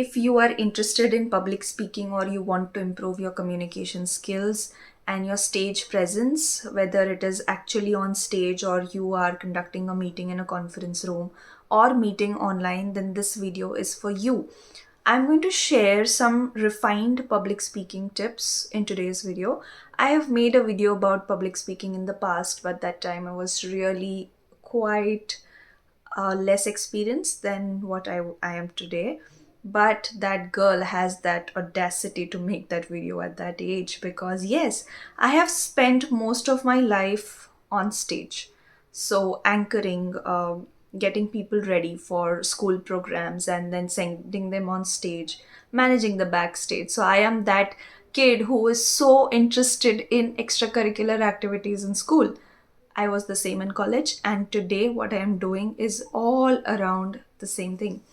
If you are interested in public speaking or you want to improve your communication skills and your stage presence, whether it is actually on stage or you are conducting a meeting in a conference room or meeting online, then this video is for you. I'm going to share some refined public speaking tips in today's video. I have made a video about public speaking in the past, but that time I was really quite less experienced than what I am today. But that girl has that audacity to make that video at that age because, yes, I have spent most of my life on stage. So, anchoring, getting people ready for school programs and then sending them on stage, managing the backstage. So, I am that kid who is so interested in extracurricular activities in school. I was the same in college, and today what I am doing is all around the same thing.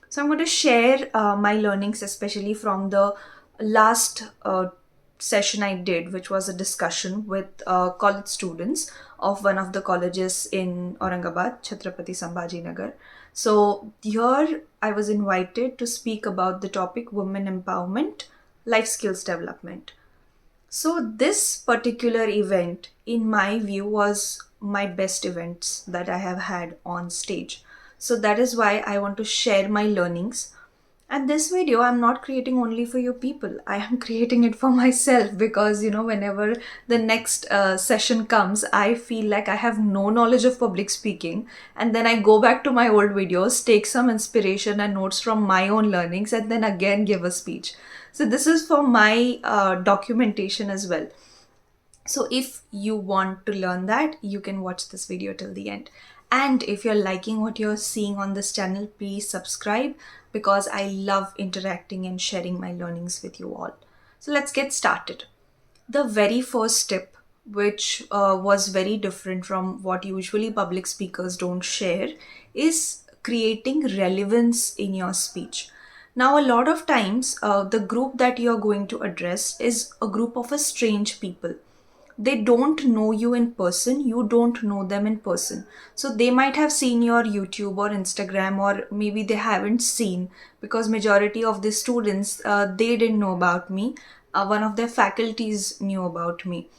So, I'm going to share my learnings, especially from the last session I did, which was a discussion with college students of one of the colleges in Aurangabad, Chhatrapati Sambhajinagar. So, here I was invited to speak about the topic women empowerment, life skills development. So, this particular event, in my view, was my best events that I have had on stage. So, that is why I want to share my learnings. And this video, I'm not creating only for you people. I am creating it for myself because, whenever the next session comes, I feel like I have no knowledge of public speaking. And then I go back to my old videos, take some inspiration and notes from my own learnings, and then again give a speech. So, this is for my documentation as well. So, if you want to learn that, you can watch this video till the end. And if you're liking what you're seeing on this channel, please subscribe because I love interacting and sharing my learnings with you all. So, let's get started. The very first tip, which was very different from what usually public speakers don't share, is creating relevance in your speech. Now, a lot of times, the group that you're going to address is a group of a strange people. They don't know you in person, you don't know them in person. So they might have seen your YouTube or Instagram, or maybe they haven't seen, because majority of the students, they didn't know about me. One of their faculties knew about me,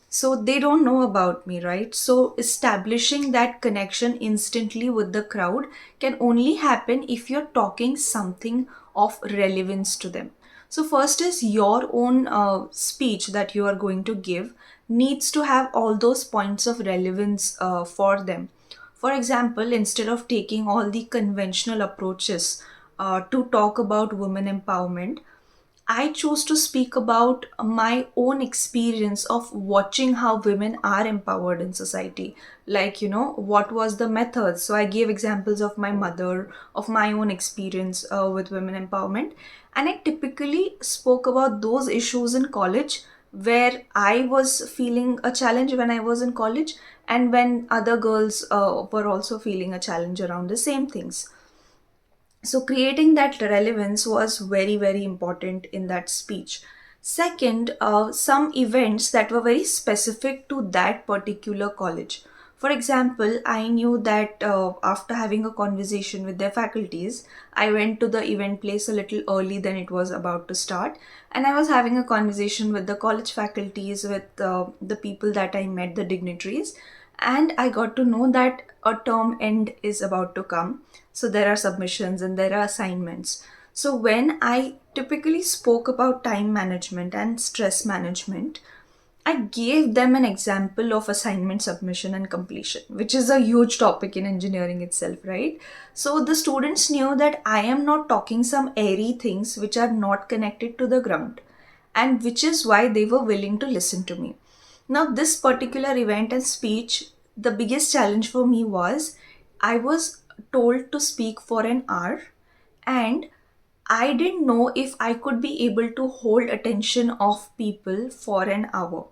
so they don't know about me, right? So establishing that connection instantly with the crowd can only happen if you're talking something of relevance to them. So first is your own speech that you are going to give needs to have all those points of relevance for them. For example, instead of taking all the conventional approaches to talk about women empowerment, I chose to speak about my own experience of watching how women are empowered in society. Like, what was the method? So, I gave examples of my mother, of my own experience with women empowerment. And I typically spoke about those issues in college where I was feeling a challenge when I was in college, and when other girls were also feeling a challenge around the same things. So creating that relevance was very, very important in that speech. Second, some events that were very specific to that particular college. For example, I knew that after having a conversation with their faculties, I went to the event place a little early than it was about to start, and I was having a conversation with the college faculties, with the people that I met, the dignitaries, and I got to know that a term end is about to come. So there are submissions and there are assignments. So when I typically spoke about time management and stress management, I gave them an example of assignment submission and completion, which is a huge topic in engineering itself, right? So the students knew that I am not talking some airy things which are not connected to the ground, and which is why they were willing to listen to me. Now, this particular event and speech, the biggest challenge for me was I was told to speak for an hour, and I didn't know if I could be able to hold attention of people for an hour.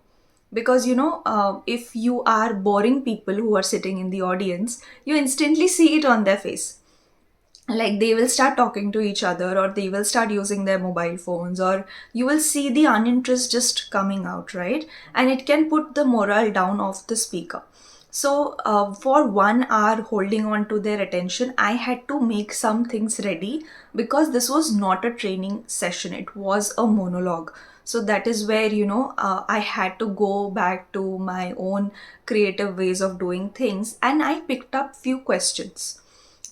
Because if you are boring people who are sitting in the audience, you instantly see it on their face. Like they will start talking to each other, or they will start using their mobile phones, or you will see the uninterest just coming out, right? And it can put the morale down of the speaker. So, for 1 hour holding on to their attention, I had to make some things ready because this was not a training session, it was a monologue. So, that is where, I had to go back to my own creative ways of doing things, and I picked up few questions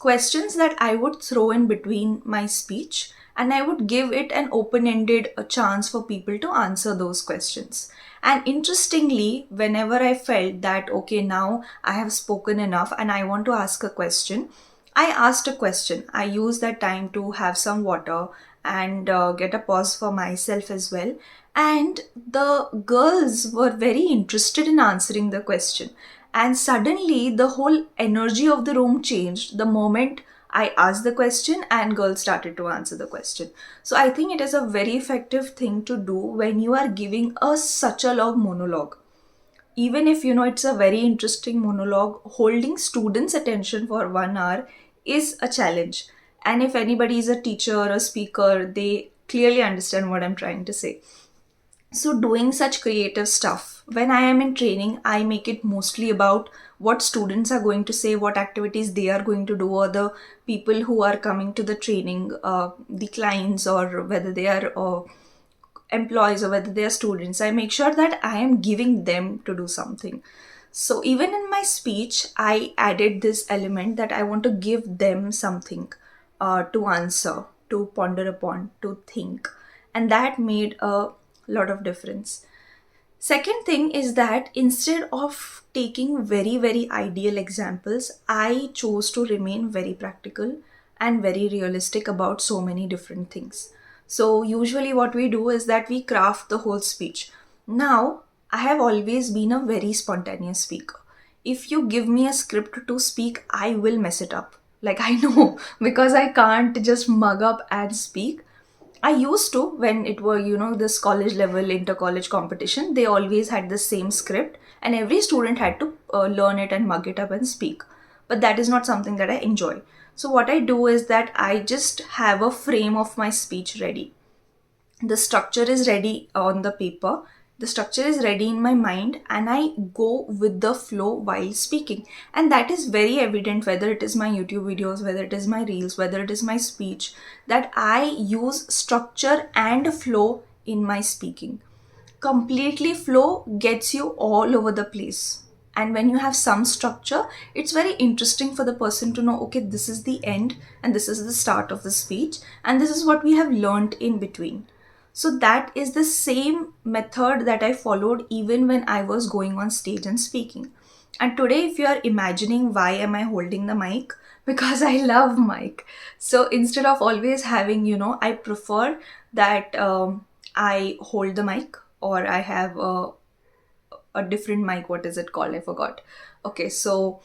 that I would throw in between my speech, and I would give it an open ended chance for people to answer those questions. And interestingly, whenever I felt that, okay, now I have spoken enough and I want to ask a question, I asked a question. I used that time to have some water and get a pause for myself as well. And the girls were very interested in answering the question. And suddenly, the whole energy of the room changed the moment I asked the question and girls started to answer the question. So I think it is a very effective thing to do when you are giving a such a long monologue. Even if it's a very interesting monologue, holding students' attention for 1 hour is a challenge. And if anybody is a teacher or a speaker, they clearly understand what I'm trying to say. So, doing such creative stuff, when I am in training, I make it mostly about what students are going to say, what activities they are going to do, or the people who are coming to the training, the clients, or whether they are employees or whether they are students. I make sure that I am giving them to do something. So, even in my speech, I added this element that I want to give them something to answer, to ponder upon, to think. And that made a lot of difference. Second thing is that instead of taking very, very ideal examples, I chose to remain very practical and very realistic about so many different things. So, usually, what we do is that we craft the whole speech. Now, I have always been a very spontaneous speaker. If you give me a script to speak, I will mess it up. Like, I know because I can't just mug up and speak. I used to when it were, this college level inter college competition, they always had the same script and every student had to learn it and mug it up and speak. But that is not something that I enjoy. So, what I do is that I just have a frame of my speech ready. The structure is ready on the paper, the structure is ready in my mind, and I go with the flow while speaking. And that is very evident whether it is my YouTube videos, whether it is my reels, whether it is my speech, that I use structure and flow in my speaking. Completely flow gets you all over the place, and when you have some structure, it's very interesting for the person to know, okay, this is the end and this is the start of the speech and this is what we have learned in between. So that is the same method that I followed even when I was going on stage and speaking. And today, if you are imagining why am I holding the mic, because I love mic. So instead of always having, I prefer that I hold the mic, or I have a different mic. What is it called? I forgot. Okay, so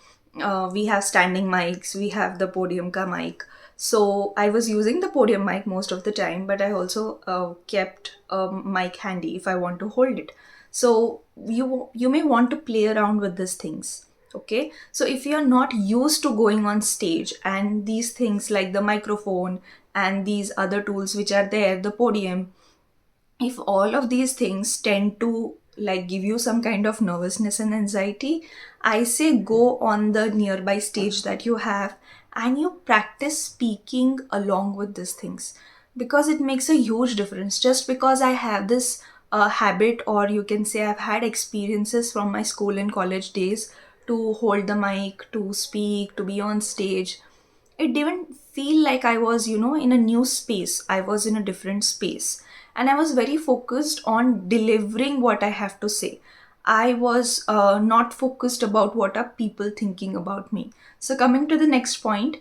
we have standing mics, we have the podium ka mic. So I was using the podium mic most of the time, but I also kept a mic handy if I want to hold it. So you may want to play around with these things. Okay, so if you are not used to going on stage and these things like the microphone and these other tools which are there, the podium, if all of these things tend to like give you some kind of nervousness and anxiety, I say go on the nearby stage that you have and you practice speaking along with these things, because it makes a huge difference. Just because I have this habit, or you can say I've had experiences from my school and college days to hold the mic, to speak, to be on stage, it didn't feel like I was, in a new space. I was in a different space. And I was very focused on delivering what I have to say. I was not focused about what are people thinking about me. So, coming to the next point,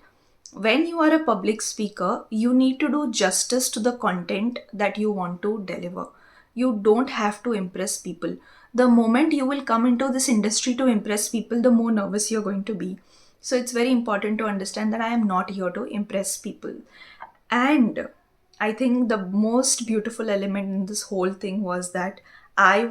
when you are a public speaker, you need to do justice to the content that you want to deliver. You don't have to impress people. The moment you will come into this industry to impress people, the more nervous you're going to be. So it's very important to understand that I am not here to impress people. And I think the most beautiful element in this whole thing was that I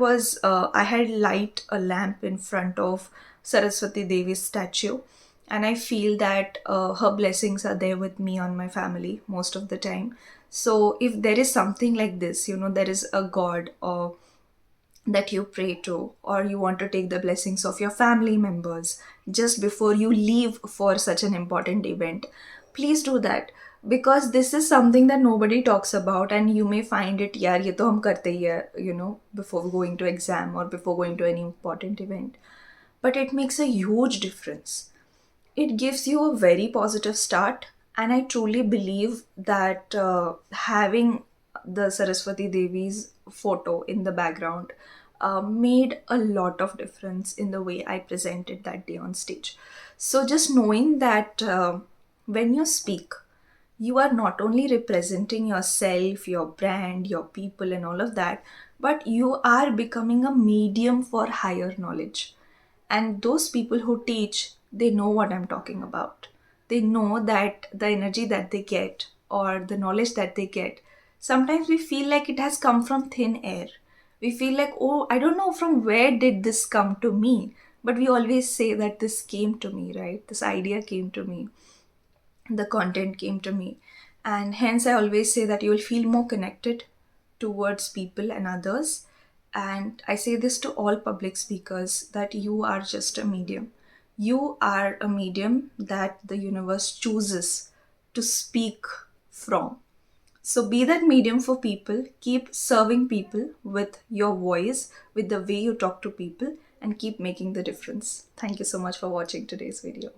had light a lamp in front of Saraswati Devi's statue, and I feel that her blessings are there with me on my family most of the time. So if there is something like this, there is a god or that you pray to, or you want to take the blessings of your family members just before you leave for such an important event, please do that. Because this is something that nobody talks about, and you may find it, yaar ye to hum karte hi hai, before going to exam or before going to any important event. But it makes a huge difference. It gives you a very positive start, and I truly believe that having the Saraswati Devi's photo in the background made a lot of difference in the way I presented that day on stage. So just knowing that when you speak, you are not only representing yourself, your brand, your people, and all of that, but you are becoming a medium for higher knowledge. And those people who teach, they know what I'm talking about. They know that the energy that they get or the knowledge that they get, sometimes we feel like it has come from thin air. We feel like, oh, I don't know from where did this come to me. But we always say that this came to me, right? This idea came to me, the content came to me. And hence, I always say that you will feel more connected towards people and others. And I say this to all public speakers that you are just a medium. You are a medium that the universe chooses to speak from. So be that medium for people, keep serving people with your voice, with the way you talk to people, and keep making the difference. Thank you so much for watching today's video.